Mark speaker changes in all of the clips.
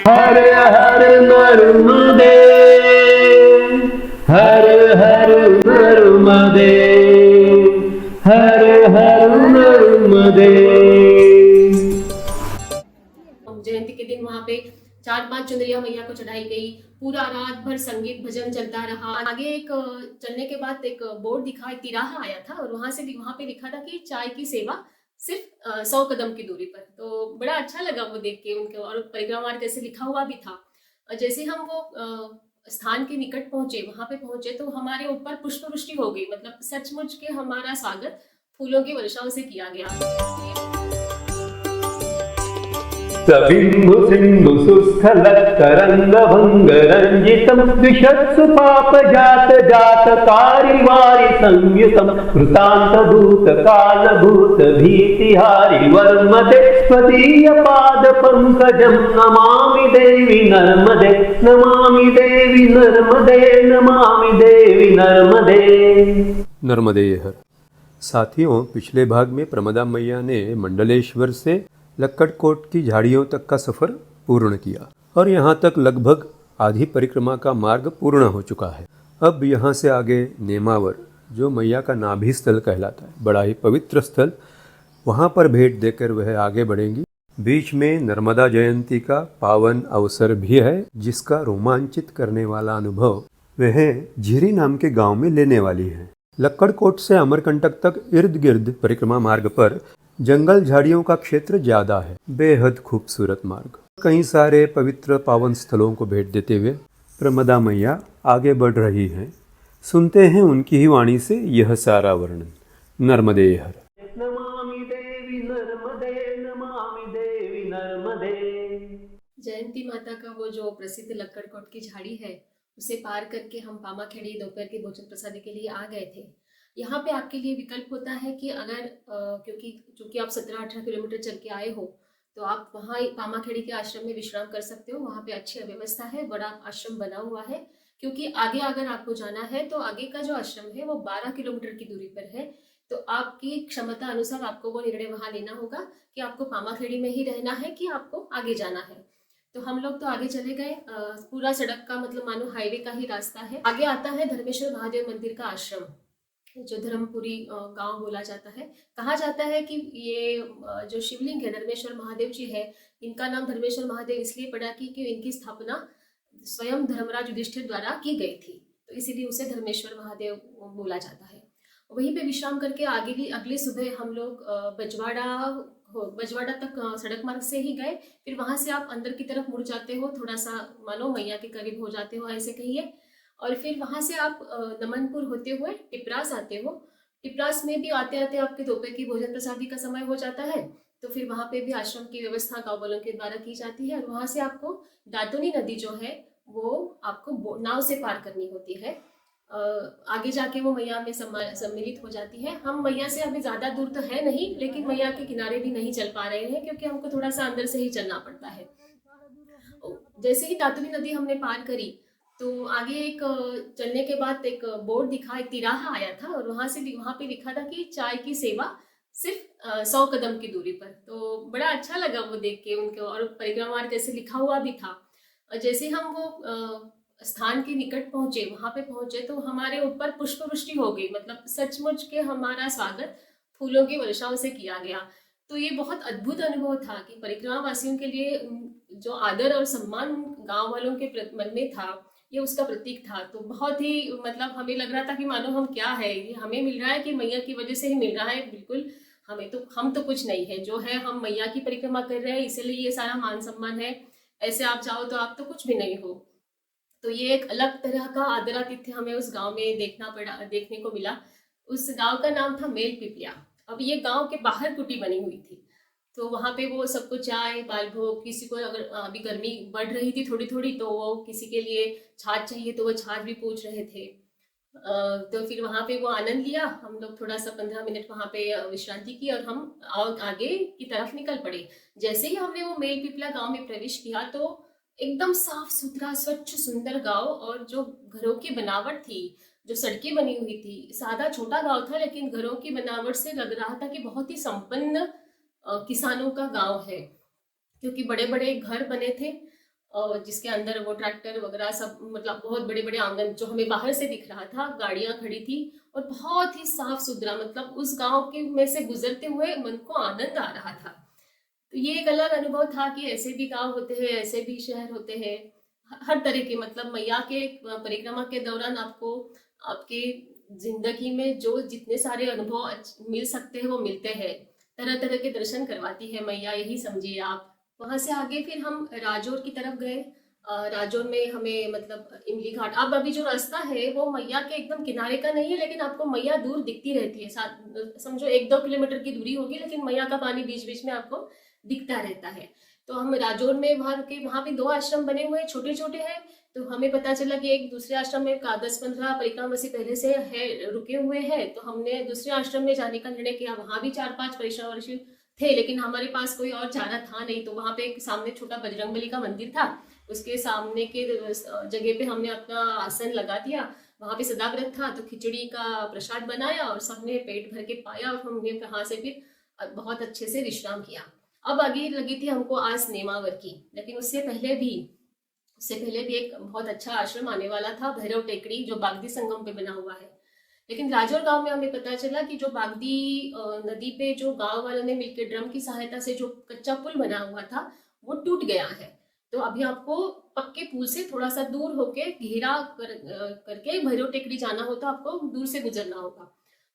Speaker 1: हर हर नर्मदे, हर हर नर्मदे, हर हर नर्मदे।
Speaker 2: जयंती के दिन वहां पे 4-5 चुनरिया मैया को चढ़ाई गई। पूरा रात भर संगीत भजन चलता रहा। आगे एक चलने के बाद एक बोर्ड दिखा, एक तिराहा आया था और वहां पे लिखा था कि चाय की सेवा सिर्फ 100 कदम की दूरी पर। तो बड़ा अच्छा लगा वो देख के उनके, और परिक्रमा मार्ग जैसे लिखा हुआ भी था। जैसे हम वो स्थान के निकट पहुंचे, वहां पे पहुंचे तो हमारे ऊपर पुष्प वृष्टि हो गई। मतलब सचमुच के हमारा स्वागत फूलों की वर्षाओं से किया गया।
Speaker 1: सबिंदु सिंधु सुस्थल तरंग भंग रंजितम द्विषत्सु पाप जात जात कारी वारि संयुतम कृतांत भूत काल भूत भीतिहारि वर्मदे स्वदीय पाद पंकजम नमामि देवी नर्मदे, नमामि देवी नर्मदे, नमामि देवी नर्मदे।
Speaker 3: नर्मदेयहर। साथियों, पिछले भाग में प्रमदा मैया ने मंडलेश्वर से लक्कड़कोट की झाड़ियों तक का सफर पूर्ण किया और यहाँ तक लगभग आधी परिक्रमा का मार्ग पूर्ण हो चुका है। अब यहाँ से आगे नेमावर, जो मैया का नाभि स्थल कहलाता है, बड़ा ही पवित्र स्थल, वहाँ पर भेंट देकर वह आगे बढ़ेंगी। बीच में नर्मदा जयंती का पावन अवसर भी है, जिसका रोमांचित करने वाला अनुभव वह झिरी नाम के गांव में लेने वाली है। लक्कड़कोट से अमरकंटक तक इर्द गिर्द परिक्रमा मार्ग पर जंगल झाड़ियों का क्षेत्र ज्यादा है। बेहद खूबसूरत मार्ग। कई सारे पवित्र पावन स्थलों को भेंट देते हुए प्रमदा मैया आगे बढ़ रही हैं। सुनते हैं उनकी ही वाणी से यह सारा वर्णन। नर्मदेयहर।
Speaker 1: नमामि देवी नर्मदे, नमामि देवी नर्मदे।
Speaker 2: जयंती माता का वो जो प्रसिद्ध लक्कड़कोट की झाड़ी है, उसे पार करके हम पामाखेड़ी दोपहर के भोजन प्रसादी के लिए आ गए थे। यहाँ पे आपके लिए विकल्प होता है कि अगर क्योंकि आप 17-18 किलोमीटर चल के आए हो, तो आप वहाँ पामाखेड़ी के आश्रम में विश्राम कर सकते हो। वहाँ पे अच्छी व्यवस्था है, बड़ा आश्रम बना हुआ है। क्योंकि आगे अगर आपको जाना है तो आगे का जो आश्रम है वो 12 किलोमीटर की दूरी पर है। तो आपकी क्षमता अनुसार आपको वो निर्णय वहाँ लेना होगा कि आपको पामाखेड़ी में ही रहना है कि आपको आगे जाना है। तो हम लोग तो आगे चले गए। पूरा सड़क का मतलब मानो हाईवे का ही रास्ता है। आगे आता है धर्मेश्वर महादेव मंदिर का आश्रम, जो धर्मपुरी गांव बोला जाता है। कहा जाता है कि ये जो शिवलिंग है धर्मेश्वर महादेव जी है, इनका नाम धर्मेश्वर महादेव इसलिए पड़ा कि इनकी स्थापना स्वयं धर्मराज युधिष्ठिर द्वारा की गई थी, तो इसीलिए उसे धर्मेश्वर महादेव बोला जाता है। वहीं पे विश्राम करके अगली सुबह हम लोग बजवाड़ा तक सड़क मार्ग से ही गए। फिर वहां से आप अंदर की तरफ मुड़ जाते हो, थोड़ा सा मानो मैया के करीब हो जाते हो ऐसे कहिए। और फिर वहां से आप नमनपुर होते हुए टिपरास आते हो। टिपरास में भी आते आते आपके दोपहर की भोजन प्रसादी का समय हो जाता है। तो फिर वहां पे भी आश्रम की व्यवस्था गांव वालों के द्वारा की जाती है। और वहां से आपको दातुनी नदी जो है वो आपको नाव से पार करनी होती है। आगे जाके वो मैया में सम्मिलित हो जाती है। हम मैया से अभी ज्यादा दूर तो है नहीं, लेकिन मैया के किनारे भी नहीं चल पा रहे हैं क्योंकि हमको थोड़ा सा अंदर से ही चलना पड़ता है। जैसे ही दातुनी नदी हमने पार करी तो आगे एक चलने के बाद एक बोर्ड दिखा, एक तिराहा आया था और वहां पे लिखा था कि चाय की सेवा सिर्फ 100 कदम की दूरी पर। तो बड़ा अच्छा लगा वो देख के उनके, और परिक्रमा मार्ग जैसे लिखा हुआ भी था। जैसे हम वो स्थान के निकट पहुंचे, वहां पे पहुंचे तो हमारे ऊपर पुष्प वृष्टि हो गई। मतलब सचमुच के हमारा स्वागत फूलों की वर्षाओं से किया गया। तो ये बहुत अद्भुत अनुभव था कि परिक्रमा वासियों के लिए जो आदर और सम्मान गांव वालों के मन में था, ये उसका प्रतीक था। तो बहुत ही मतलब हमें लग रहा था कि मानो हम क्या है, ये हमें मिल रहा है कि मैया की वजह से ही मिल रहा है। बिल्कुल हम तो कुछ नहीं है, जो है हम मैया की परिक्रमा कर रहे हैं, इसलिए ये सारा मान सम्मान है। ऐसे आप जाओ तो आप तो कुछ भी नहीं हो। तो ये एक अलग तरह का आदरातिथ्य हमें उस गांव में देखने को मिला। उस गांव का नाम था मेल पिपिया। अब ये गांव के बाहर कुटी बनी हुई थी। तो वहां पे वो सबको चाय बालभोग, किसी को अगर अभी गर्मी बढ़ रही थी थोड़ी थोड़ी तो वो किसी के लिए छाछ चाहिए तो वो छाछ भी पूछ रहे थे। तो फिर वहां पे वो आनंद लिया। हम लोग थोड़ा सा 15 मिनट वहां पे विश्रांति की और हम आगे की तरफ निकल पड़े। जैसे ही हमने वो मेल पिपला गांव में प्रवेश किया तो एकदम साफ सुथरा स्वच्छ सुंदर गांव, और जो घरों की बनावट थी, जो सड़कें बनी हुई थी, सादा छोटा गांव था लेकिन घरों की बनावट से लग रहा था कि बहुत ही संपन्न किसानों का गांव है, क्योंकि बड़े बड़े घर बने थे। जिसके अंदर वो ट्रैक्टर वगैरह सब, मतलब बहुत बड़े बड़े आंगन जो हमें बाहर से दिख रहा था, गाड़ियां खड़ी थी और बहुत ही साफ सुथरा, मतलब उस गांव के में से गुजरते हुए मन को आनंद आ रहा था। तो ये एक अलग अनुभव था कि ऐसे भी गांव होते हैं, ऐसे भी शहर होते हैं, हर तरह के, मतलब मैया के परिक्रमा के दौरान आपको आपके जिंदगी में जो जितने सारे अनुभव मिल सकते हैं वो मिलते हैं। तरह तरह के दर्शन करवाती है मैया, यही समझिए आप। वहां से आगे फिर हम राजौर की तरफ गए। राजौर में हमें मतलब इमली घाट, अब अभी जो रास्ता है वो मैया के एकदम किनारे का नहीं है, लेकिन आपको मैया दूर दिखती रहती है, समझो 1-2 किलोमीटर की दूरी होगी, लेकिन मैया का पानी बीच बीच में आपको दिखता रहता है। तो हम राजौर में वहां रुके, वहां भी 2 आश्रम बने हुए हैं, छोटे छोटे हैं। तो हमें पता चला कि एक दूसरे आश्रम में 10-15 परिक्रमावासी पहले से है रुके हुए हैं, तो हमने दूसरे आश्रम में जाने का निर्णय किया। वहां भी 4-5 परिक्रमावासी थे, लेकिन हमारे पास कोई और चारा था नहीं। तो वहां पे एक सामने छोटा बजरंगबली का मंदिर था, उसके सामने के जगह पे हमने अपना आसन लगा दिया। वहां पे सदाव्रत था, तो खिचड़ी का प्रसाद बनाया और सबने पेट भर के पाया, और हमने वहां से फिर बहुत अच्छे से विश्राम किया। अब आगे लगी थी हमको आज नेमावर की, लेकिन उससे पहले भी एक बहुत अच्छा आश्रम आने वाला था, भैरव टेकड़ी, जो बागदी संगम पे बना हुआ है। लेकिन राजौर गांव में हमें पता चला कि जो बागदी नदी पे जो गांव वालों ने मिलकर ड्रम की सहायता से जो कच्चा पुल बना हुआ था वो टूट गया है। तो अभी आपको पक्के पुल से थोड़ा सा दूर होके घेरा करके भैरव टेकड़ी जाना हो, तो आपको दूर से गुजरना होगा।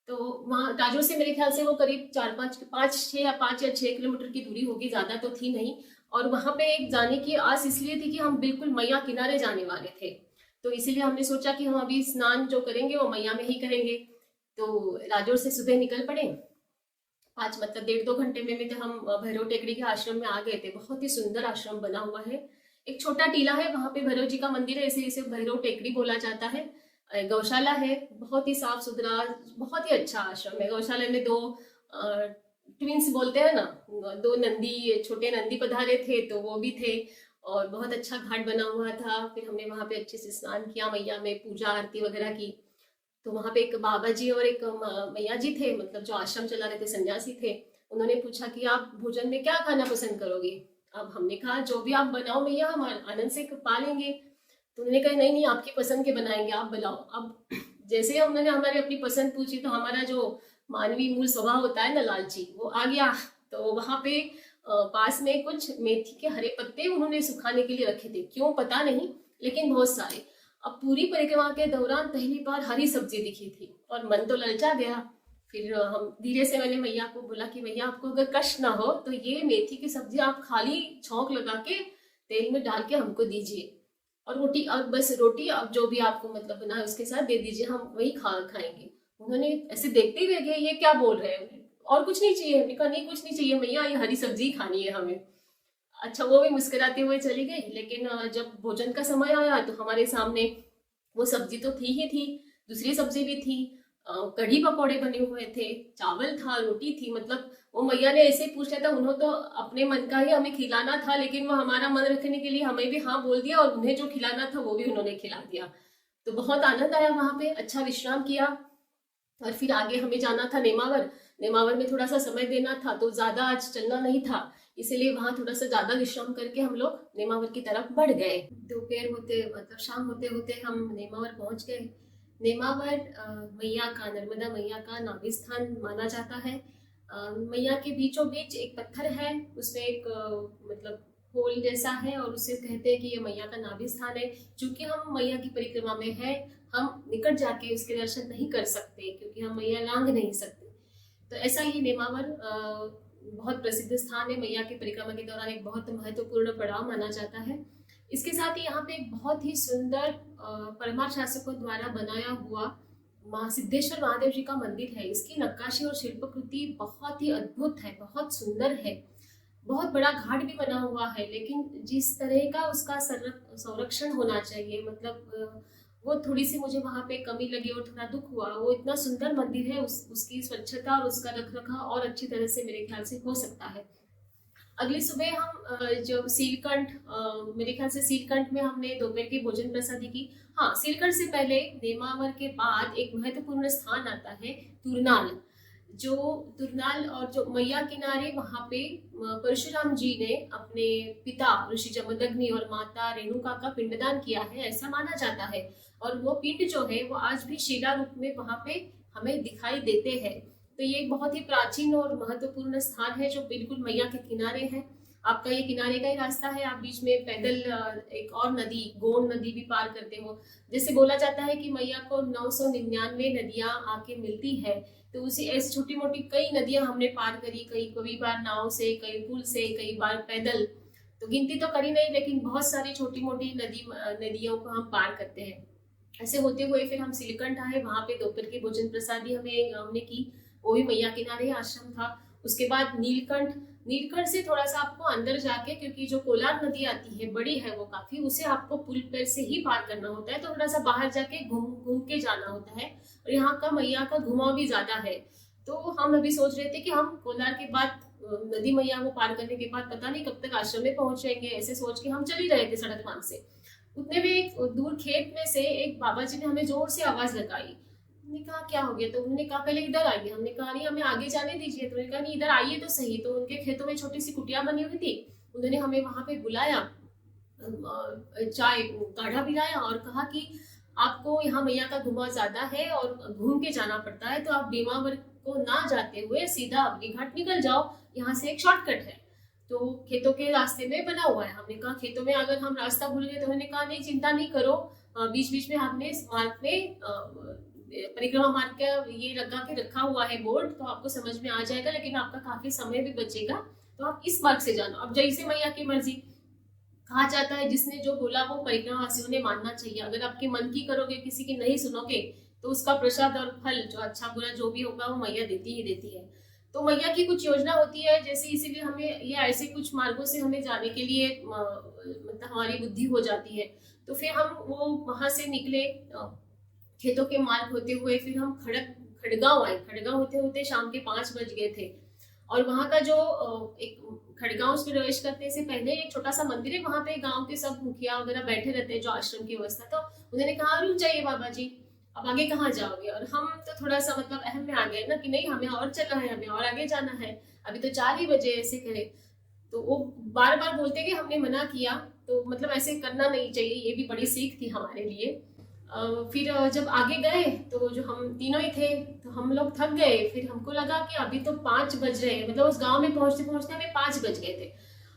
Speaker 2: तो वहाँ राजौर से मेरे ख्याल से वो करीब 5 या 6 किलोमीटर की दूरी होगी, ज्यादा तो थी नहीं। और वहां पे एक जाने की आस इसलिए थी कि हम बिल्कुल मैया किनारे जाने वाले थे, तो इसीलिए हमने सोचा कि हम अभी स्नान जो करेंगे वो मैया में ही करेंगे। तो राजौर से सुबह निकल पड़े, 1.5-2 घंटे में तो हम भैरव टेकड़ी के आश्रम में आ गए थे। बहुत ही सुंदर आश्रम बना हुआ है, एक छोटा टीला है, वहां पे भैरव जी का मंदिर है, इसे भैरव टेकड़ी बोला जाता है। गौशाला है, बहुत ही साफ सुथरा, बहुत ही अच्छा आश्रम है। गौशाला में 2 ट्विंस बोलते हैं ना, 2 नंदी, छोटे नंदी पधारे थे, तो वो भी थे, और बहुत अच्छा घाट बना हुआ था। फिर हमने वहां पे अच्छे से स्नान किया, मैया में पूजा आरती वगैरह की। तो वहां पे एक बाबा जी और एक मैया जी थे, मतलब जो आश्रम चला रहे थे, सन्यासी थे। उन्होंने पूछा कि आप भोजन में क्या खाना पसंद करोगे। अब हमने कहा जो भी आप बनाओ मैया, हम आनंद से पा लेंगे। तो उन्होंने कहा नहीं नहीं, आपकी पसंद के बनाएंगे, आप बनाओ। अब जैसे ही उन्होंने हमारी अपनी पसंद पूछी, तो हमारा जो मानवीय मूल स्वभाव होता है ना, लालची, वो आ गया। तो वहां पे पास में कुछ मेथी के हरे पत्ते उन्होंने सुखाने के लिए रखे थे, क्यों पता नहीं, लेकिन बहुत सारे। अब पूरी परिक्रमा के दौरान पहली बार हरी सब्जी दिखी थी और मन तो ललचा गया। फिर हम धीरे से, मैंने मैया को बोला कि मैया आपको अगर कष्ट ना हो तो ये मेथी की सब्जी आप खाली छौंक लगा के तेल में डाल के हमको दीजिए, और रोटी, और बस रोटी आप जो भी आपको मतलब बना है उसके साथ दे दीजिए, हम वही खाएंगे। उन्होंने ऐसे देखते ही रह गए, ये क्या बोल रहे हैं, और कुछ नहीं चाहिए। हमने कहा नहीं कुछ नहीं चाहिए मैया, ये हरी सब्जी खानी है हमें। अच्छा, वो भी मुस्कुराते हुए चली गई। लेकिन जब भोजन का समय आया तो हमारे सामने वो सब्जी तो थी ही थी, दूसरी सब्जी भी थी, कढ़ी पकौड़े बने हुए थे, चावल था, रोटी थी। मतलब वो मैया ने ऐसे पूछ लिया था, उन्होंने तो अपने मन का ही हमें खिलाना था, लेकिन वो हमारा मन रखने के लिए हमें भी हाँ बोल दिया, और उन्हें जो खिलाना था वो भी उन्होंने खिला दिया। तो बहुत आनंद आया, वहां पे अच्छा विश्राम किया। और फिर आगे हमें जाना था नेमावर। नेमावर में थोड़ा सा समय देना था, तो ज्यादा आज चलना नहीं था, इसीलिए वहां थोड़ा सा ज्यादा विश्राम करके हम लोग नेमावर की तरफ बढ़ गए। दोपहर होते, मतलब शाम होते होते हम नेमावर पहुंच गए। नेमावर मैया का, नर्मदा मैया का नाभि स्थान माना जाता है। मैया के बीचों बीच एक पत्थर है, उसमें एक मतलब होल जैसा है, और उसे कहते हैं कि ये मैया का नाभि स्थान है। चूंकि हम मैया की परिक्रमा में है, हम निकट जाके उसके दर्शन नहीं कर सकते, क्योंकि हम मैया लांघ नहीं सकते। तो ऐसा ही नेमावर बहुत प्रसिद्ध स्थान है, मैया की परिक्रमा के दौरान एक बहुत महत्वपूर्ण पड़ाव माना जाता है। इसके साथ ही यहाँ पे एक बहुत ही सुंदर परमार शासकों द्वारा बनाया हुआ सिद्धेश्वर महादेव जी का मंदिर है। इसकी नक्काशी और शिल्पकृति बहुत ही अद्भुत है, बहुत सुंदर है। बहुत बड़ा घाट भी बना हुआ है, लेकिन जिस तरह का उसका संरक्षण होना चाहिए, मतलब वो थोड़ी सी मुझे वहाँ पे कमी लगी और थोड़ा दुख हुआ। वो इतना सुंदर मंदिर है, उसकी स्वच्छता और उसका रखरखाव और अच्छी तरह से मेरे ख्याल से हो सकता है। अगली सुबह हम जब सीलकंठ, मेरे ख्याल से सीलकंठ में हमने दोपहर की भोजन प्रसादी की। हाँ, सीलकंठ से पहले नेमावर के बाद एक महत्वपूर्ण स्थान आता है तुरनाल, जो तुरनाल और जो मैया किनारे वहां पे परशुराम जी ने अपने पिता ऋषि जमदग्नि और माता रेणुका का पिंडदान किया है, ऐसा माना जाता है। और वो पिंड जो है वो आज भी शिला रूप में वहां पे हमें दिखाई देते हैं। तो ये एक बहुत ही प्राचीन और महत्वपूर्ण स्थान है जो बिल्कुल मैया के किनारे है। आपका ये किनारे का ही रास्ता है, आप बीच में पैदल एक और नदी गोंड नदी भी पार करते हो। जैसे बोला जाता है कि मैया को 999 नदियां आके मिलती है, तो उसी ऐसी छोटी मोटी कई नदियां हमने पार करी, कई बार नाव से, कई पुल से, कई बार पैदल, तो गिनती तो करी नहीं, लेकिन बहुत सारी छोटी मोटी नदियों को हम पार करते हैं। ऐसे होते हुए फिर हम सिलकंठ आए, वहां पे दोपहर की भोजन प्रसादी हमने की, वो भी मैया किनारे आश्रम था। उसके बाद नीलकंठ से थोड़ा सा आपको अंदर जाके, क्योंकि जो कोलार नदी आती है बड़ी है वो काफी, उसे आपको पुल पर से ही पार करना होता है, तो थोड़ा सा बाहर जाके घूम के जाना होता है। और यहाँ का मैया का घुमाव भी ज्यादा है। तो हम अभी सोच रहे थे कि हम कोलार के बाद नदी मैया को पार करने के बाद पता नहीं कब तक आश्रम में पहुंचेंगे, ऐसे सोच के हम चल ही रहे थे सड़क मार्ग से। उतने में एक दूर खेत में से एक बाबा जी ने हमें जोर से आवाज लगाई। हमने कहा क्या हो गया, तो उन्होंने कहा पहले इधर आइए। हमने कहा नहीं, हमें आगे जाने दीजिए। तो उन्होंने कहा नहीं, इधर आइए तो सही। तो उनके खेतों में छोटी सी कुटिया बनी हुई थी, उन्होंने हमें वहां पे बुलाया, चाय काढ़ा पिलाया और कहा कि आपको यहाँ मैया का घुमाव ज्यादा है और घूम के जाना पड़ता है, तो आप बीमावर को ना जाते हुए सीधा अबली घाट निकल जाओ, यहाँ से एक शॉर्टकट है, तो खेतों के रास्ते में बना हुआ है। हमने कहा खेतों में अगर हम रास्ता भूल गए, तो उन्होंने कहा नहीं चिंता नहीं करो, बीच बीच में हमने मार्ग में परिक्रमा मार्ग का ये लगा के रखा हुआ है बोर्ड, तो आपको समझ में आ जाएगा, लेकिन आपका काफी समय भी बचेगा, तो आप इस मार्ग से जाना। अब जैसे मैया की मर्जी, कहा जाता है जिसने जो बोला वो परिक्रमा वासियों ने मानना चाहिए। अगर आपके मन की करोगे, किसी की नहीं सुनोगे, तो उसका प्रसाद और फल जो अच्छा बुरा जो भी होगा वो मैया देती ही देती है। तो मैया की कुछ योजना होती है जैसे, इसीलिए हमें ये ऐसे कुछ मार्गों से हमें जाने के लिए मतलब हमारी बुद्धि हो जाती है। तो फिर हम वो वहां से निकले खेतों के मार्ग होते हुए, फिर हम खड़गांव आए। खड़गांव होते होते शाम के 5 बज गए थे। और वहां का जो एक खड़गांव में प्रवेश करने से पहले एक छोटा सा मंदिर है, वहां पे गांव के सब मुखिया वगैरह बैठे रहते हैं जो आश्रम की व्यवस्था। तो उन्होंने कहा रुक जाइए बाबा जी, अब आगे कहाँ जाओगे। और हम तो थोड़ा सा मतलब अहम में आ गए ना कि नहीं, हमें और चलना है, हमें और आगे जाना है, अभी तो 4 ही बजे, ऐसे करे। तो वो बार बार बोलते कि हमने मना किया, तो मतलब ऐसे करना नहीं चाहिए, ये भी बड़ी सीख थी हमारे लिए। फिर जब आगे गए तो जो हम तीनों ही थे, तो हम लोग थक गए। फिर हमको लगा कि अभी तो 5 बज रहे हैं, मतलब उस गांव में पहुंचते पहुंचते हमें 5 बज गए थे।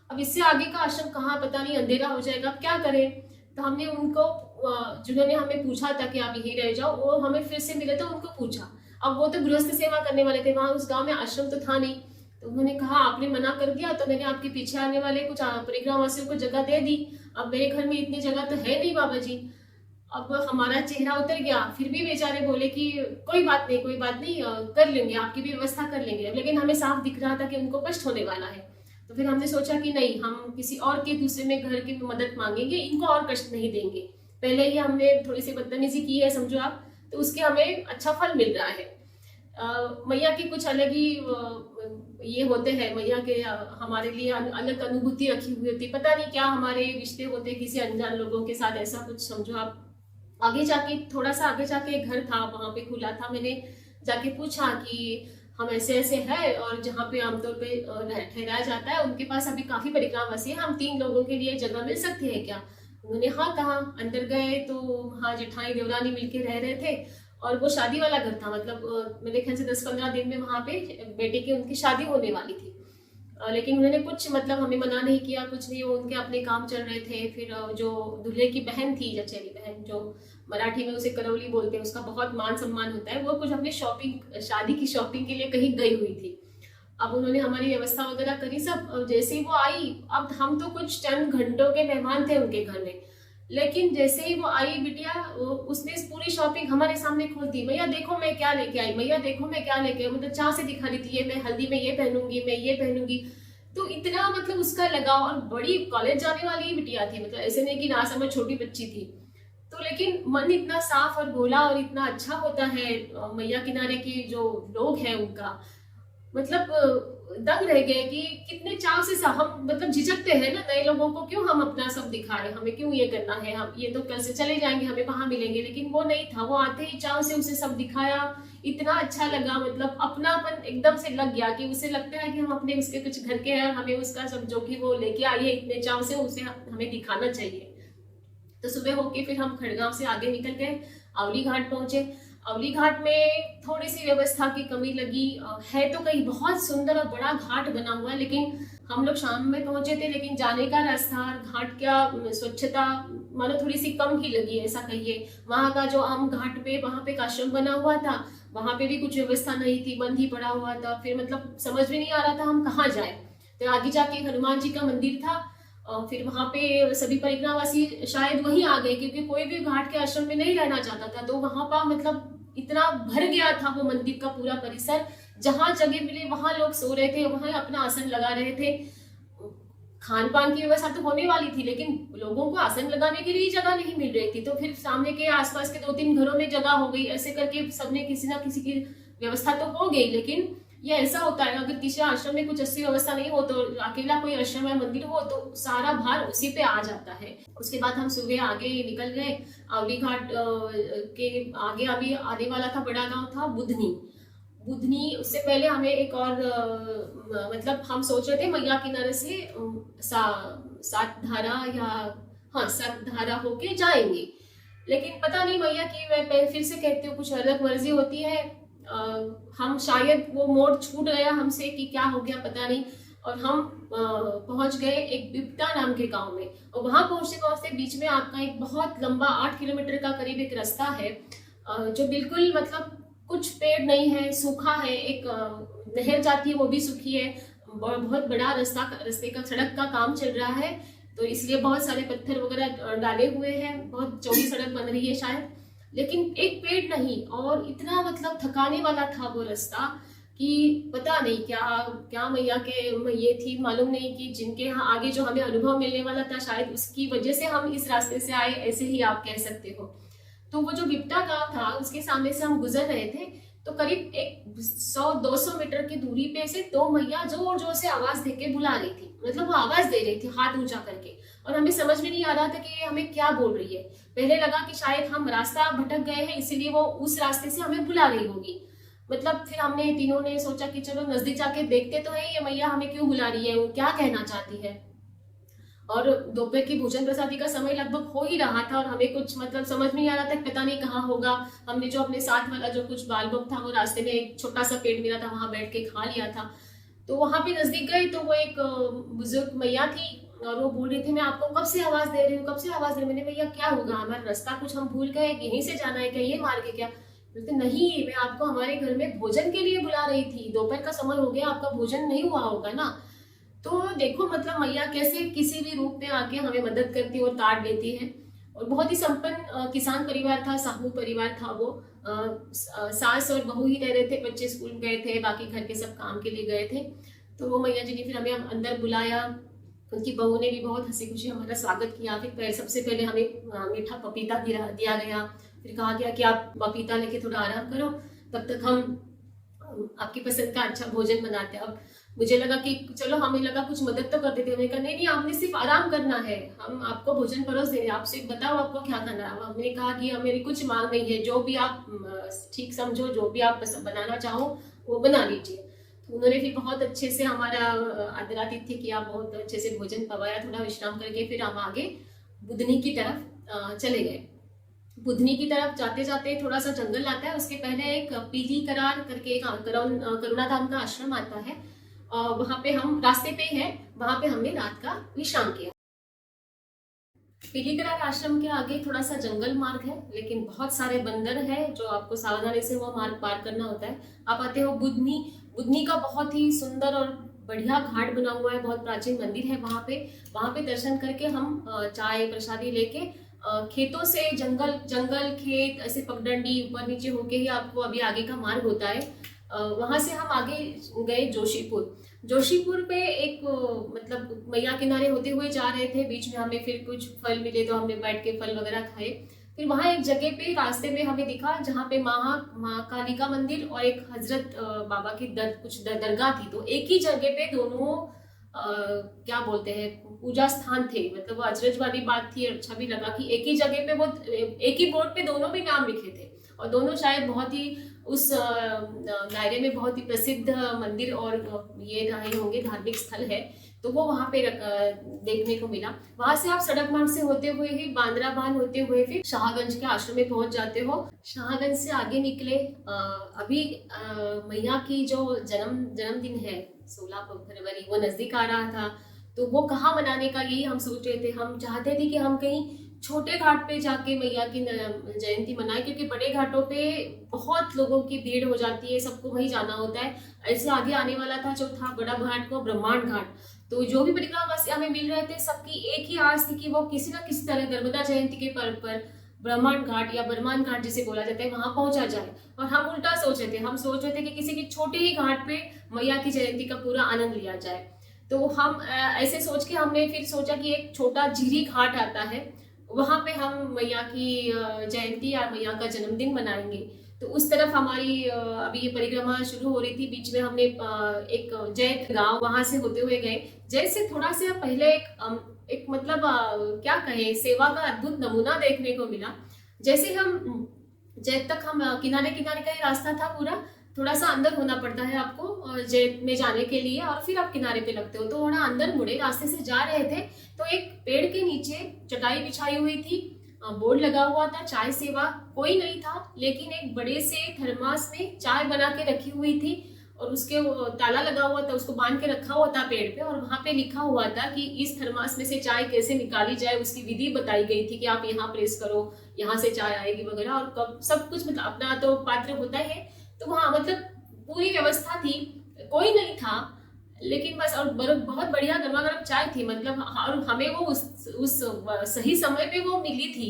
Speaker 2: अब इससे आगे का आश्रम कहाँ, पता नहीं, अंधेरा हो जाएगा, क्या करें। तो हमने उनको, जिन्होंने हमें पूछा था कि आप यहीं रह जाओ, वो हमें फिर से मिले तो उनको पूछा। अब वो तो गृहस्थ सेवा करने वाले थे, वहां उस गाँव में आश्रम तो था नहीं। तो उन्होंने कहा आपने मना कर दिया, तो मैंने आपके पीछे आने वाले कुछ परिक्रमा वासियों को जगह दे दी। अब मेरे घर में इतनी जगह तो है नहीं बाबा जी। अब हमारा चेहरा उतर गया। फिर भी बेचारे बोले कि कोई बात नहीं, कोई बात नहीं, कर लेंगे, आपकी भी व्यवस्था कर लेंगे। लेकिन हमें साफ दिख रहा था कि उनको कष्ट होने वाला है। तो फिर हमने सोचा कि नहीं, हम किसी और के दूसरे में घर की मदद मांगेंगे, इनको और कष्ट नहीं देंगे। पहले ही हमने थोड़ी सी बदतमीजी की है समझो आप, तो उसके हमें अच्छा फल मिल रहा है। मैया की कुछ अलग ही ये होते हैं, मैया के हमारे लिए अलग अनुभूति रखी हुई होती, पता नहीं क्या हमारे रिश्ते होते किसी अनजान लोगों के साथ, ऐसा कुछ समझो आप। आगे जाके, थोड़ा सा आगे जाके एक घर था, वहां पे खुला था। मैंने जाके पूछा कि हम ऐसे ऐसे है, और जहाँ पे आमतौर पे ठहराया जाता है उनके पास अभी काफी परिक्रामवासी है, हम 3 लोगों के लिए जगह मिल सकती है क्या। उन्होंने हाँ कहा। अंदर गए तो वहाँ जेठानी देवरानी मिलके रह रहे थे, और वो शादी वाला घर था, मतलब मेरे ख्याल से 10-15 दिन में वहाँ पे बेटे की उनकी शादी होने वाली थी। लेकिन उन्होंने कुछ मतलब हमें मना नहीं किया, कुछ नहीं, वो उनके अपने काम चल रहे थे। फिर जो दूल्हे की बहन थी, चचेरी बहन, जो मराठी में उसे करौली बोलते हैं, उसका बहुत मान सम्मान होता है, वो कुछ अपने शादी की शॉपिंग के लिए कहीं गई हुई थी। अब उन्होंने हमारी व्यवस्था वगैरह करी सब। जैसे ही वो आई, अब हम तो कुछ चंद घंटों के मेहमान थे उनके घर में, लेकिन जैसे ही वो आई बिटिया, उसने पूरी शॉपिंग हमारे सामने खोल दी। मैया देखो मैं क्या लेके आई, मैया देखो मैं क्या लेके आई, मतलब चाह से दिखा रही थी, ये मैं हल्दी में ये पहनूंगी, मैं ये पहनूंगी। तो इतना मतलब उसका लगाव, और बड़ी कॉलेज जाने वाली ही बिटिया थी, मतलब ऐसे नहीं कि ना समझ छोटी बच्ची थी। तो लेकिन मन इतना साफ और भोला और इतना अच्छा होता है मैया किनारे के जो लोग हैं उनका, मतलब दंग रह गए कि कितने चाव से हम मतलब झिझकते हैं ना नए लोगों को, क्यों हम अपना सब दिखाएं, हमें क्यों ये करना है, हम ये तो कल से चले जाएंगे, हमें वहां मिलेंगे। लेकिन वो नहीं था, वो आते ही चाव से उसे सब दिखाया। इतना अच्छा लगा, मतलब अपनापन एकदम से लग गया कि उसे लगता है कि हम अपने उसके कुछ घर के हैं, हमें उसका सब जो भी वो लेके आई है इतने चाव से उसे हमें दिखाना चाहिए। तो सुबह होके फिर हम खड़गांव से आगे निकल गए, अवली घाट पहुंचे। अवली घाट में थोड़ी सी व्यवस्था की कमी लगी, है तो कहीं बहुत सुंदर और बड़ा घाट बना हुआ है, लेकिन हम लोग शाम में पहुंचे थे, लेकिन जाने का रास्ता घाट क्या स्वच्छता मानो थोड़ी सी कम ही लगी, ऐसा कहिए। वहां का जो आम घाट पे वहां पे एक आश्रम बना हुआ था, वहां पे भी कुछ व्यवस्था नहीं थी, बंद ही पड़ा हुआ था। फिर मतलब समझ में नहीं आ रहा था हम कहाँ जाए। तो आगे जाके हनुमान जी का मंदिर था, और फिर वहां पे सभी परिक्रमावासी शायद वहीं आ गए, क्योंकि कोई भी घाट के आश्रम में नहीं रहना चाहता था। तो वहां पर मतलब इतना भर गया था वो मंदिर का पूरा परिसर, जहां जगह मिले वहां लोग सो रहे थे, वहां अपना आसन लगा रहे थे। खान पान की व्यवस्था तो होने वाली थी, लेकिन लोगों को आसन लगाने के लिए जगह नहीं मिल रही थी। तो फिर सामने के आसपास के 2-3 घरों में जगह हो गई, ऐसे करके सबने किसी ना किसी की व्यवस्था तो हो गई। लेकिन ये ऐसा होता है, अगर किसी आश्रम में कुछ ऐसी व्यवस्था नहीं हो, तो अकेला कोई आश्रम या मंदिर हो तो सारा भार उसी पे आ जाता है। उसके बाद हम सुबह आगे निकल गए। अवली घाट के आगे अभी आने वाला था बड़ा गांव था बुधनी। उससे पहले हमें एक और मतलब हम सोच रहे थे मैया किनारे से सात धारा होके जाएंगे, लेकिन पता नहीं मैया की, मैं फिर से कहती हूँ, कुछ अलग मर्जी होती है। हम शायद वो मोड़ छूट गया हमसे कि क्या हो गया पता नहीं, और हम पहुंच गए एक बिप्ता नाम के गांव में। और वहां पहुंचते बीच में आपका एक बहुत लंबा 8 किलोमीटर का करीब एक रास्ता है, जो बिल्कुल मतलब कुछ पेड़ नहीं है, सूखा है, एक नहर जाती है वो भी सूखी है, बहुत बड़ा रास्ते का सड़क का काम चल रहा है, तो इसलिए बहुत सारे पत्थर वगैरह डाले हुए हैं, बहुत चौड़ी सड़क बन रही है शायद, लेकिन एक पेड़ नहीं। और इतना मतलब थकाने वाला था वो रास्ता कि पता नहीं क्या मैया के ये थी, मालूम नहीं, कि जिनके यहाँ आगे जो हमें अनुभव मिलने वाला था शायद उसकी वजह से हम इस रास्ते से आए, ऐसे ही आप कह सकते हो। तो वो जो बिप्ता गांव था उसके सामने से हम गुजर रहे थे, तो करीब एक 100-200 मीटर की दूरी पे से 2 मैया जोर जोर से आवाज दे के बुला रही थी, मतलब वो आवाज दे रही थी हाथ ऊंचा करके, और हमें समझ में नहीं आ रहा था कि ये हमें क्या बोल रही है। पहले लगा कि शायद हम रास्ता भटक गए हैं, इसीलिए वो उस रास्ते से हमें बुला रही होगी। मतलब फिर हमने तीनों ने सोचा कि चलो नजदीक जाके देखते तो है ये मैया हमें क्यों बुला रही है, वो क्या कहना चाहती है। और दोपहर की भोजन प्रसादी का समय लगभग हो ही रहा था, और हमें कुछ मतलब समझ में नहीं आ रहा था, पता नहीं कहाँ होगा। हमने जो अपने साथ वाला जो कुछ बाल बक था वो रास्ते में एक छोटा सा पेड़ मिला था, वहां बैठ के खा लिया था। तो वहां पे नजदीक गए तो वो एक बुजुर्ग मैया थी, और वो बोल रही थी मैं आपको कब से आवाज दे रही हूँ, कब से आवाज दे रही हूँ। मैंने भैया क्या होगा, हमारा रास्ता कुछ हम भूल गए, यहीं से जाना है क्या, ये मार के क्या। बोलते नहीं, मैं आपको हमारे घर में भोजन के लिए बुला रही थी, दोपहर का समय हो गया, आपका भोजन नहीं हुआ होगा ना। तो देखो मतलब मैया कैसे किसी भी रूप में आके हमें मदद करती है और ताड़ लेती है। और बहुत ही संपन्न किसान परिवार था, साहू परिवार था वो। सास और बहू ही रह रहे थे, बच्चे स्कूल गए थे, बाकी घर के सब काम के लिए गए थे। तो वो मैया जी ने फिर हमें अंदर बुलाया, उनकी बहू ने भी बहुत हंसी खुशी हमारा स्वागत किया। फिर सबसे पहले हमें मीठा पपीता दिया गया, फिर कहा गया कि आप पपीता लेके थोड़ा आराम करो, तब तक हम आपकी पसंद का अच्छा भोजन बनाते हैं। अब मुझे लगा कि चलो, हमें लगा कुछ मदद तो कर देते। हमने कहा नहीं, आपने सिर्फ आराम करना है, हम आपको भोजन परोस देंगे, आप सिर्फ बताओ आपको क्या करना है। हमने कहा कि मेरी कुछ मांग नहीं है, जो भी आप ठीक समझो, जो भी आप बनाना चाहो वो बना लीजिए। तो उन्होंने फिर बहुत अच्छे से हमारा आदरातिथ्य किया, बहुत अच्छे से भोजन पवाया। थोड़ा विश्राम करके फिर हम आगे बुधनी की तरफ चले गए। बुधनी की तरफ जाते जाते थोड़ा सा जंगल आता है, उसके पहले एक पीली करार करके एक करुणाधाम का आश्रम आता है, वहां पे हम रास्ते पे है, वहां पे हमने रात का विश्राम किया। पीली करार आश्रम के आगे थोड़ा सा जंगल मार्ग है, लेकिन बहुत सारे बंदर है जो आपको सावधानी से वो मार्ग पार करना होता है। आप आते हो बुधनी का बहुत ही सुंदर और बढ़िया घाट बना हुआ है, बहुत प्राचीन मंदिर है वहां पे दर्शन करके हम चाय प्रसादी लेके खेतों से जंगल खेत ऐसे पगडंडी ऊपर नीचे होके ही आपको अभी आगे का मार्ग होता है। वहां से हम आगे गए जोशीपुर पे एक मतलब मैया किनारे होते हुए जा रहे थे। बीच में हमें फिर कुछ फल मिले तो हमने बैठ के फल वगैरह खाए। फिर वहाँ एक जगह पे रास्ते में हमें दिखा जहाँ पे माँ काली का मंदिर और एक हजरत बाबा की दरगाह थी। तो एक ही जगह पे दोनों क्या बोलते हैं पूजा स्थान थे। मतलब वो अचरज वाली बात थी, अच्छा भी लगा कि एक ही जगह पे वो एक ही बोर्ड पे दोनों भी नाम लिखे थे और दोनों शायद बहुत ही उस दायरे में बहुत ही प्रसिद्ध मंदिर और ये रहे होंगे, धार्मिक स्थल है। तो वो वहाँ पे देखने को मिला। वहां से आप सड़क मार्ग से होते हुए ही बांद्रा बांध होते हुए फिर शाहगंज के आश्रम में पहुंच जाते हो। शाहगंज से आगे निकले अभी मैया की जो जन्मदिन है 16 फरवरी वो नजदीक आ रहा था। तो वो कहाँ मनाने का यही हम सोच रहे थे। हम चाहते थे कि हम कहीं छोटे घाट पे जाके मैया की जयंती मनाए, क्योंकि बड़े घाटों पे बहुत लोगों की भीड़ हो जाती है, सबको वही जाना होता है। ऐसे आगे आने वाला था जो था बड़ा घाट को ब्रह्मांड घाट। तो जो भी परिक्रमावासी हमें मिल रहे थे सबकी एक ही आस थी कि वो किसी ना किसी तरह नर्मदा जयंती के पर्व पर ब्रह्मांड घाट या बरमान घाट जिसे बोला जाता है वहां पहुंचा जाए। और हम उल्टा सोच रहे थे, हम सोच रहे थे कि किसी के छोटे ही घाट पे मैया की जयंती का पूरा आनंद लिया जाए। तो हम ऐसे सोच के हमने फिर सोचा कि एक छोटा झीरी घाट आता है, वहां पे हम मैया की जयंती या मैया का जन्मदिन मनाएंगे। तो उस तरफ हमारी अभी ये परिक्रमा शुरू हो रही थी। बीच में हमने एक जैत गांव वहां से होते हुए गए। जैत से थोड़ा सा पहले एक मतलब क्या कहें सेवा का अद्भुत नमूना देखने को मिला। जैसे हम जैत तक हम किनारे किनारे का ही रास्ता था पूरा, थोड़ा सा अंदर होना पड़ता है आपको जैत में जाने के लिए और फिर आप किनारे पे लगते हो। तो थोड़ा अंदर मुड़े रास्ते से जा रहे थे तो एक पेड़ के नीचे चटाई बिछाई हुई थी, बोर्ड लगा हुआ था चाय सेवा। कोई नहीं था, लेकिन एक बड़े से थर्मास में चाय बना के रखी हुई थी और उसके ताला लगा हुआ था, उसको बांध के रखा हुआ था पेड़ पे। और वहां पे लिखा हुआ था कि इस थर्मास में से चाय कैसे निकाली जाए, उसकी विधि बताई गई थी कि आप यहाँ प्रेस करो, यहाँ से चाय आएगी वगैरह। और कब सब कुछ मतलब अपना तो पात्र होता है। तो वहाँ मतलब पूरी व्यवस्था थी, कोई नहीं था, लेकिन बस और बहुत बढ़िया गर्मा गर्म चाय थी। मतलब और हमें वो उस सही समय पे वो मिली थी,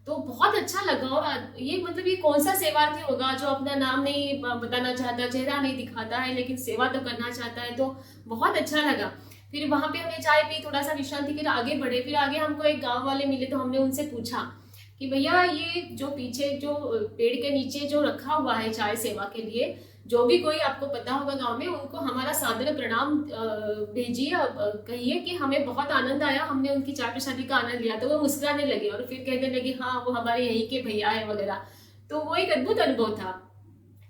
Speaker 2: तो बहुत अच्छा लगा। और ये मतलब ये कौन सा सेवार्थी होगा जो अपना नाम नहीं बताना चाहता, चेहरा नहीं दिखाता है, लेकिन सेवा तो करना चाहता है। तो बहुत अच्छा लगा। फिर वहां पे हमने चाय पी, थोड़ा सा विश्रांति के लिए आगे बढ़े। फिर आगे हमको एक गांव वाले मिले, तो हमने उनसे पूछा कि भैया ये जो पीछे जो पेड़ के नीचे जो रखा हुआ है चाय सेवा के लिए, जो भी कोई आपको पता होगा गांव में, उनको हमारा सादर प्रणाम भेजिए, कहिए कि हमें बहुत आनंद आया, हमने उनकी चाय प्रसादी का आनंद लिया। तो वो मुस्कुराने लगे और फिर कहने लगे हाँ वो हमारे यहीं के भैया है वगैरह। तो वो एक अद्भुत अनुभव था।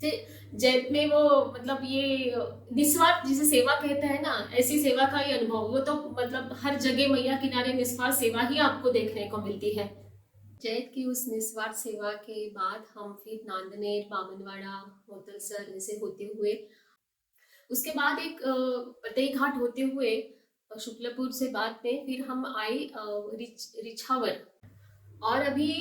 Speaker 2: जैत में वो मतलब ये निस्वार्थ जिसे सेवा कहते हैं ना, ऐसी सेवा का ही अनुभव। वो तो मतलब हर जगह मैया किनारे निस्वार्थ सेवा ही आपको देखने को मिलती है। जैत की उस निस्वार्थ सेवा के बाद हम फिर नांदनेर, बामनवाड़ा, मोतलसर ऐसे होते हुए उसके बाद एक पतई घाट होते हुए शुक्लपुर से बाद में फिर हम आए रिछावर। और अभी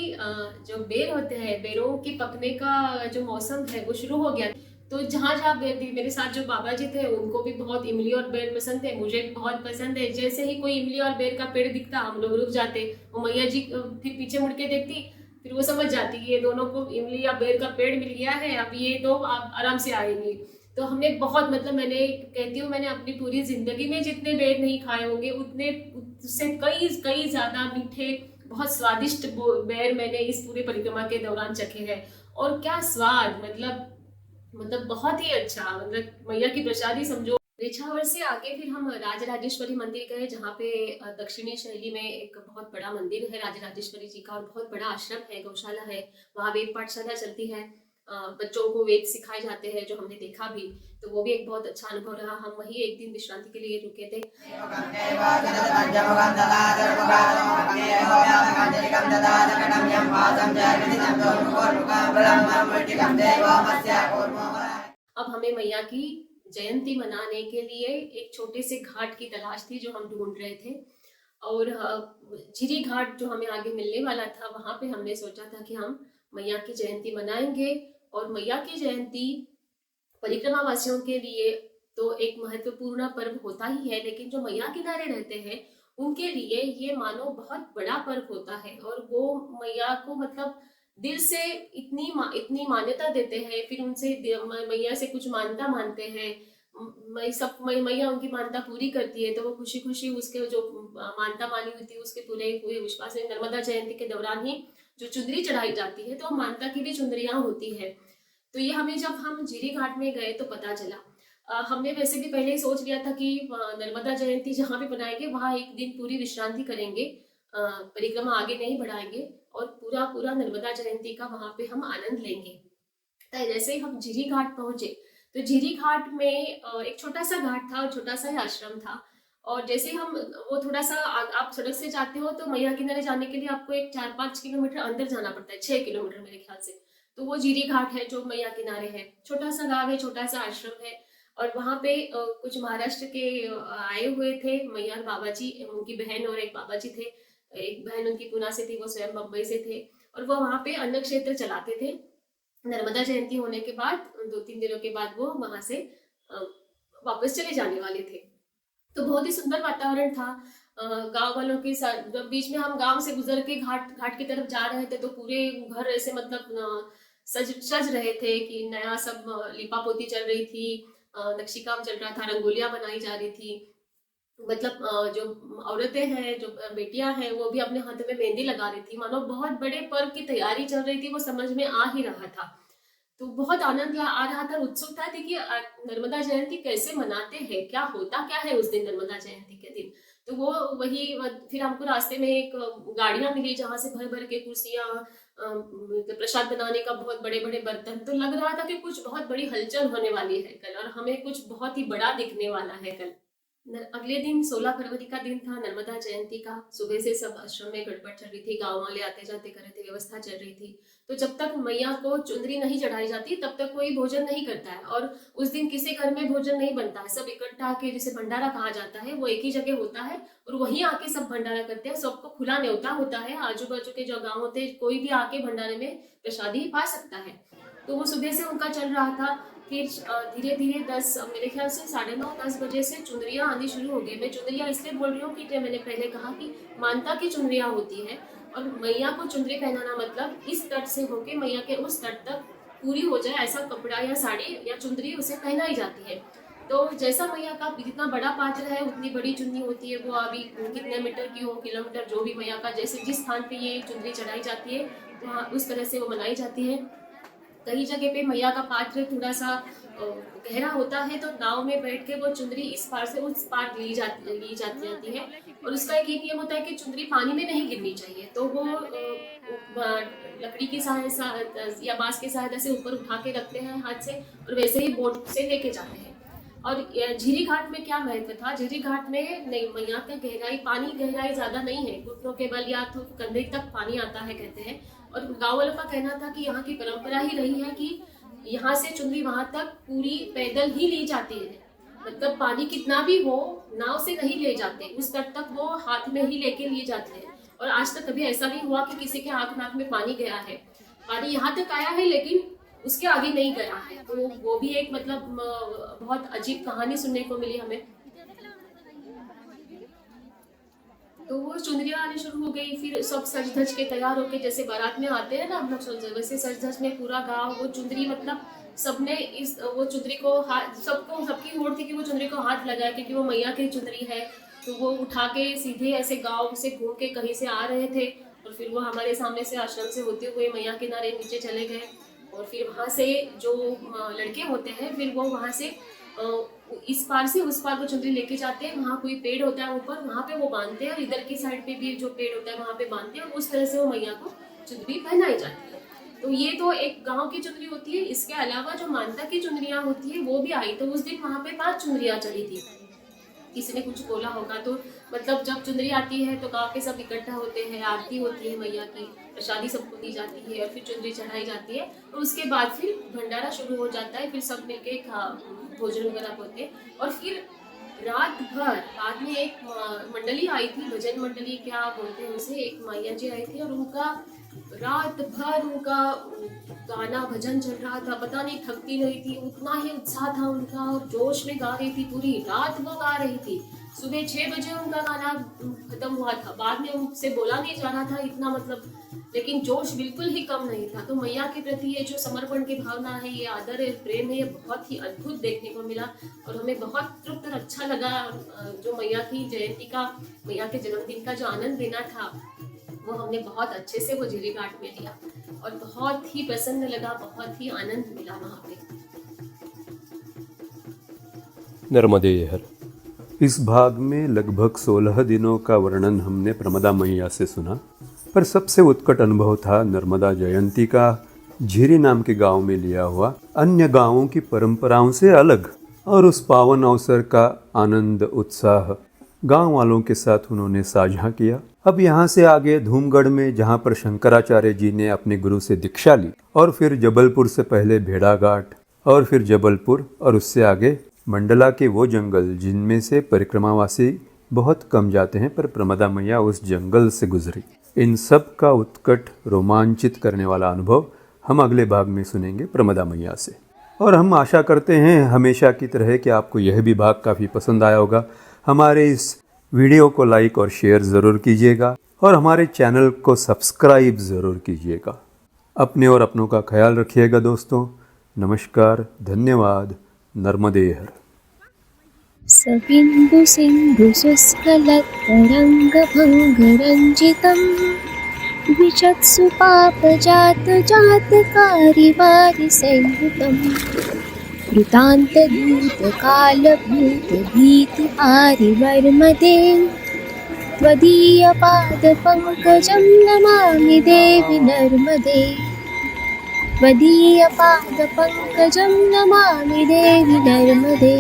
Speaker 2: जो बेर होते हैं, बेरों के पकने का जो मौसम है वो शुरू हो गया। तो जहाँ जहाँ मेरे साथ जो बाबा जी थे उनको भी बहुत इमली और बेर पसंद है, मुझे भी बहुत पसंद है। जैसे ही कोई इमली और बेर का पेड़ दिखता हम लोग रुक जाते। वो मैया जी फिर पीछे मुड़ के देखती, फिर वो समझ जाती कि ये दोनों को इमली या बेर का पेड़ मिल गया है, अब ये दो आप आराम से आएंगी। तो हमने बहुत मतलब मैंने कहती हूँ मैंने अपनी पूरी जिंदगी में जितने बेर नहीं खाए होंगे उतने उससे कई ज्यादा मीठे बहुत स्वादिष्ट बेर मैंने इस पूरे परिक्रमा के दौरान चखे हैं। और क्या स्वाद, मतलब बहुत ही अच्छा, मतलब मैया की प्रसादी समझो। रिछावर से आगे फिर हम राजराजेश्वरी मंदिर गए, जहाँ पे दक्षिणी शैली में एक बहुत बड़ा मंदिर है राजराजेश्वरी जी का, और बहुत बड़ा आश्रम है, गौशाला है। वहाँ वेद पाठशाला चलती है, बच्चों को वेद सिखाए जाते हैं, जो हमने देखा भी। तो वो भी एक बहुत अच्छा अनुभव रहा। हम वही एक दिन विश्रांति के लिए रुके थे। अब हमें मैया की जयंती मनाने के लिए एक छोटे से घाट की तलाश थी जो हम ढूंढ रहे थे। और झिरी घाट जो हमें आगे मिलने वाला था, वहां पे हमने सोचा था कि हम मैया की जयंती मनाएंगे। और मैया की जयंती परिक्रमा वासियों के लिए तो एक महत्वपूर्ण पर्व होता ही है, लेकिन जो मैया किनारे रहते हैं उनके लिए ये मानो बहुत बड़ा पर्व होता है। और वो मैया को मतलब दिल से इतनी मान्यता देते हैं, फिर उनसे मैया से कुछ मान्यता मानते हैं, मैया उनकी मान्यता पूरी करती है। तो वो खुशी खुशी उसके जो मान्यता मानी हुई थी उसके पूरे हुए विश्वास में नर्मदा जयंती के दौरान ही जो चुंदरी चढ़ाई जाती है तो मानता की भी चुंदरियां होती है। तो ये हमें जब हम जीरी घाट में गए तो पता चला। हमने वैसे भी पहले ही सोच लिया था कि नर्मदा जयंती जहाँ भी बनाएंगे वहाँ एक दिन पूरी विश्रांति करेंगे, परिक्रमा आगे नहीं बढ़ाएंगे और पूरा पूरा नर्मदा जयंती का वहाँ पे हम आनंद लेंगे। तो जैसे ही हम झीरी घाट पहुंचे तो झीरी घाट में एक छोटा सा घाट था और छोटा सा ही आश्रम था। और जैसे हम वो थोड़ा सा आप सड़क से जाते हो तो मैया किनारे जाने के लिए आपको एक 4-5 किलोमीटर अंदर जाना पड़ता है, 6 किलोमीटर मेरे ख्याल से। तो वो झीरी घाट है जो मैया किनारे है, छोटा सा गाँव है, छोटा सा आश्रम है। और वहाँ पे कुछ महाराष्ट्र के आए हुए थे मैया बाबा जी, उनकी बहन और एक बाबा जी थे। एक बहन उनकी पुणे से थी, वो स्वयं मुंबई से थे और वो वहाँ पे अन्न क्षेत्र चलाते थे। नर्मदा जयंती होने के बाद 2-3 दिनों के बाद वो वहां से वापस चले जाने वाले थे। तो बहुत ही सुंदर वातावरण था। गांव वालों के साथ बीच में हम गांव से गुजर के घाट की तरफ जा रहे थे तो पूरे घर ऐसे मतलब सज रहे थे कि नया सब लिपा पोती चल रही थी, नक्शी काम चल रहा था, रंगोलियां बनाई जा रही थी। मतलब जो औरतें हैं, जो बेटियां हैं, वो भी अपने हाथ में मेहंदी लगा रही थी, मानो बहुत बड़े पर्व की तैयारी चल रही थी, वो समझ में आ ही रहा था। तो बहुत आनंद आ रहा था, उत्सुकता थी कि नर्मदा जयंती कैसे मनाते हैं, क्या होता क्या है उस दिन नर्मदा जयंती के दिन। तो वो वही फिर हमको रास्ते में एक गाड़ियां मिली जहाँ से भर भर के कुर्सियां, प्रसाद बनाने का बहुत बड़े बड़े बर्तन। तो लग रहा था कि कुछ बहुत बड़ी हलचल होने वाली है कल और हमें कुछ बहुत ही बड़ा दिखने वाला है कल। अगले दिन 16 फरवरी का दिन था नर्मदा जयंती का। सुबह से सब आश्रम में गड़बड़ चल रही थी, गांव वाले आते जाते कर रहे थे, व्यवस्था चल रही थी। तो जब तक मैया को चुंदरी नहीं चढ़ाई जाती तब तक कोई भोजन नहीं करता है और उस दिन किसी घर में भोजन नहीं बनता है। सब इकट्ठा आके, जिसे भंडारा कहा जाता है, वो एक ही जगह होता है और वहीं आके सब भंडारा करते हैं। सबको खुला न्योता होता है, आजू बाजू के जो गाँव होते हैं कोई भी आके भंडारे में प्रसादी पा सकता है। तो वो सुबह से उनका चल रहा था। फिर धीरे धीरे 10 मेरे ख्याल से 9:30-10 बजे से चुंदरियाँ आनी शुरू हो गई। मैं चुंदरियाँ इसलिए बोल रही हूँ कि मैंने पहले कहा कि मानता की चुंदरियाँ होती है और मैया को चुंदरी पहनाना मतलब इस तट से होके मैया के उस तट तक पूरी हो जाए ऐसा कपड़ा या साड़ी या चुंदरी उसे पहनाई जाती है। तो जैसा मैया का जितना बड़ा पात्र है उतनी बड़ी चुन्नी होती है। वो अभी कितने मीटर की हो, किलोमीटर, जो भी मैया का जैसे जिस स्थान पे ये चुंदरी चढ़ाई जाती है तो उस तरह से वो मनाई जाती है। कई जगह पे मैया का पात्र थोड़ा सा गहरा होता है तो नाव में बैठ के वो चुंदरी इस पार से उस पार ली जाती है और उसका एक नियम होता है कि चुंदरी पानी में नहीं गिरनी चाहिए। तो वो लकड़ी की सहायता या बांस की सहायता से ऊपर उठा के रखते हैं हाथ से और वैसे ही बोट से लेके जाते हैं। और झीरी घाट में क्या महत्व था? झीरी घाट में नहीं, मैया का पानी गहराई ज्यादा नहीं है, घुटनों के बल या तो कंधे तक पानी आता है कहते हैं। और गांव वालों का कहना था कि यहाँ की परंपरा ही रही है कि यहाँ से चुंदरी वहां तक पूरी पैदल ही ली जाती है। मतलब पानी कितना भी हो नाव से नहीं ले जाते, उस तट तक वो हाथ में ही लेके लिए जाते हैं। और आज तक कभी ऐसा नहीं हुआ कि किसी के आंख नाक में पानी गया है। पानी यहाँ तक आया है लेकिन उसके आगे नहीं गया है। तो वो भी एक मतलब बहुत अजीब कहानी सुनने को मिली हमें। तो वो चुंदरियाँ आनी शुरू हो गई। फिर सब सज धज के तैयार होके जैसे बारात में आते हैं ना हम लोग, वैसे सज धज में पूरा गांव वो चुंदरी मतलब सबने वो चुंदरी को हाथ, सबकी होड़ थी कि वो चुंदरी को हाथ लगाए क्योंकि वो मैया की चुंदरी है। तो वो उठा के सीधे ऐसे गाँव से घूम के कहीं से आ रहे थे और फिर वो हमारे सामने से आश्रम से होते हुए मैया किनारे नीचे चले गए। और फिर वहाँ से जो लड़के होते हैं फिर वो वहाँ से इस पार से उस पार को चुंदरी लेके जाते हैं। वहाँ कोई पेड़ होता है ऊपर, वहाँ पे वो बांधते हैं और इधर की साइड पे भी जो पेड़ होता है वहाँ पे बांधते हैं और उस तरह से वो मैया को चुंदरी पहनाई जाती है। तो ये तो एक गांव की चुंदरी होती है। इसके अलावा जो मानता की चुंदरियाँ होती है वो भी आई। तो उस दिन वहाँ पे 5 चुंदरियाँ चली थी। किसी ने कुछ बोला होगा तो मतलब जब चुंदरी आती है तो गांव के सब इकट्ठा होते हैं, आरती होती है मैया की, प्रसादी सबको दी जाती है और फिर चुंदरी चढ़ाई जाती है और उसके बाद फिर भंडारा शुरू हो जाता है। फिर सब मिलके भोजन वगैरह होते हैं और फिर रात भर बाद में एक मंडली आई थी, भजन मंडली क्या बोलते हैं उसे, एक मैया जी आई थी और उनका रात भर उनका गाना भजन चल रहा था। पता नहीं थकती नहीं थी, उतना ही उत्साह था उनका और जोश में गा रही थी, पूरी रात वो गा रही थी। सुबह 6 बजे उनका गाना खत्म हुआ था। बाद में उनसे बोला नहीं जा रहा था इतना मतलब, लेकिन जोश बिल्कुल ही कम नहीं था। तो मैया के प्रति ये जो समर्पण की भावना है, ये आदर है, प्रेम है, ये बहुत ही अद्भुत देखने को मिला और हमें बहुत तृप्त और अच्छा लगा। जो मैया की जयंती का, मैया के जन्मदिन का जो आनंद लेना था वो हमने बहुत अच्छे से वो जीरे घाट में लिया और बहुत ही प्रसन्न लगा, बहुत ही आनंद मिला वहाँ पे।
Speaker 3: नर्मदेहर। इस भाग में लगभग 16 दिनों का वर्णन हमने प्रमदा मैया से सुना, पर सबसे उत्कट अनुभव था नर्मदा जयंती का झीरी नाम के गांव में लिया हुआ, अन्य गांवों की परंपराओं से अलग। और उस पावन अवसर का आनंद उत्साह गांव वालों के साथ उन्होंने साझा किया। अब यहाँ से आगे धूमगढ़ में, जहाँ पर शंकराचार्य जी ने अपने गुरु से दीक्षा ली, और फिर जबलपुर से पहले भेड़ाघाट, और फिर जबलपुर, और उससे आगे मंडला के वो जंगल जिनमें से परिक्रमावासी बहुत कम जाते हैं, पर प्रमदा मैया उस जंगल से गुजरी। इन सब का उत्कट रोमांचित करने वाला अनुभव हम अगले भाग में सुनेंगे प्रमदा मैया से। और हम आशा करते हैं हमेशा की तरह कि आपको यह भी भाग काफ़ी पसंद आया होगा। हमारे इस वीडियो को लाइक और शेयर ज़रूर कीजिएगा और हमारे चैनल को सब्सक्राइब ज़रूर कीजिएगा। अपने और अपनों का ख्याल रखिएगा दोस्तों। नमस्कार, धन्यवाद। नर्मदेहर।
Speaker 4: सबिन्दु सिन्धु शुष्कलतरङ्गभङ्गरञ्जितं द्विषत्सु पापजातजातकारिवारिसंयुतं कृतान्तदूतकालभूतभीतिहारिवर्मदे त्वदीयपादपङ्कजं नमामि देवि नर्मदे त्वदीयपादपङ्कजं नमामि देवि नर्मदे।